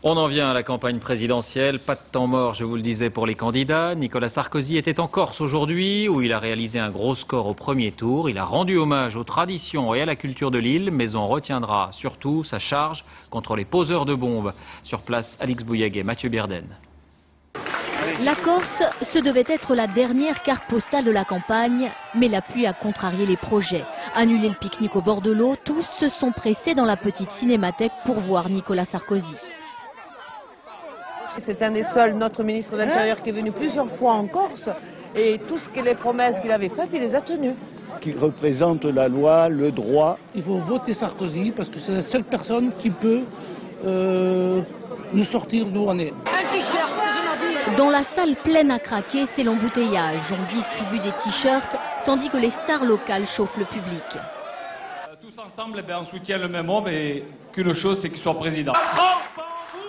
On en vient à la campagne présidentielle. Pas de temps mort, je vous le disais, pour les candidats. Nicolas Sarkozy était en Corse aujourd'hui, où il a réalisé un gros score au premier tour. Il a rendu hommage aux traditions et à la culture de l'île, mais on retiendra surtout sa charge contre les poseurs de bombes. Sur place, Alix Bouillaguet, Mathieu Bierden. La Corse, ce devait être la dernière carte postale de la campagne, mais la pluie a contrarié les projets. Annulé le pique-nique au bord de l'eau, tous se sont pressés dans la petite cinémathèque pour voir Nicolas Sarkozy. C'est un des seuls, notre ministre de l'Intérieur, qui est venu plusieurs fois en Corse, et tout ce que les promesses qu'il avait faites, il les a tenues. Qui représente la loi, le droit. Il faut voter Sarkozy parce que c'est la seule personne qui peut nous sortir d'où on est. Dans la salle pleine à craquer, c'est l'embouteillage. On distribue des t-shirts, tandis que les stars locales chauffent le public. Tous ensemble, on soutient le même homme et qu'une chose, c'est qu'il soit président.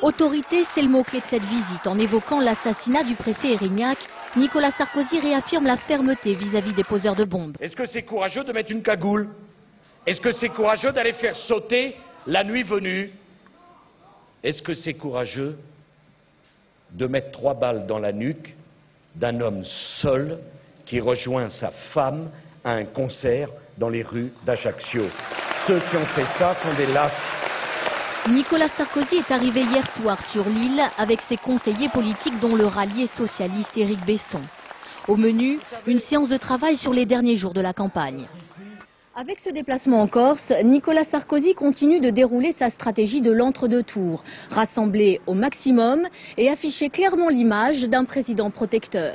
Autorité, c'est le mot-clé de cette visite. En évoquant l'assassinat du préfet Erignac, Nicolas Sarkozy réaffirme la fermeté vis-à-vis des poseurs de bombes. Est-ce que c'est courageux de mettre une cagoule? Est-ce que c'est courageux d'aller faire sauter la nuit venue? Est-ce que c'est courageux de mettre 3 balles dans la nuque d'un homme seul qui rejoint sa femme à un concert dans les rues d'Ajaccio? Ceux qui ont fait ça sont des lâches. Nicolas Sarkozy est arrivé hier soir sur l'île avec ses conseillers politiques dont le rallié socialiste Éric Besson. Au menu, une séance de travail sur les derniers jours de la campagne. Avec ce déplacement en Corse, Nicolas Sarkozy continue de dérouler sa stratégie de l'entre-deux tours, rassembler au maximum et afficher clairement l'image d'un président protecteur.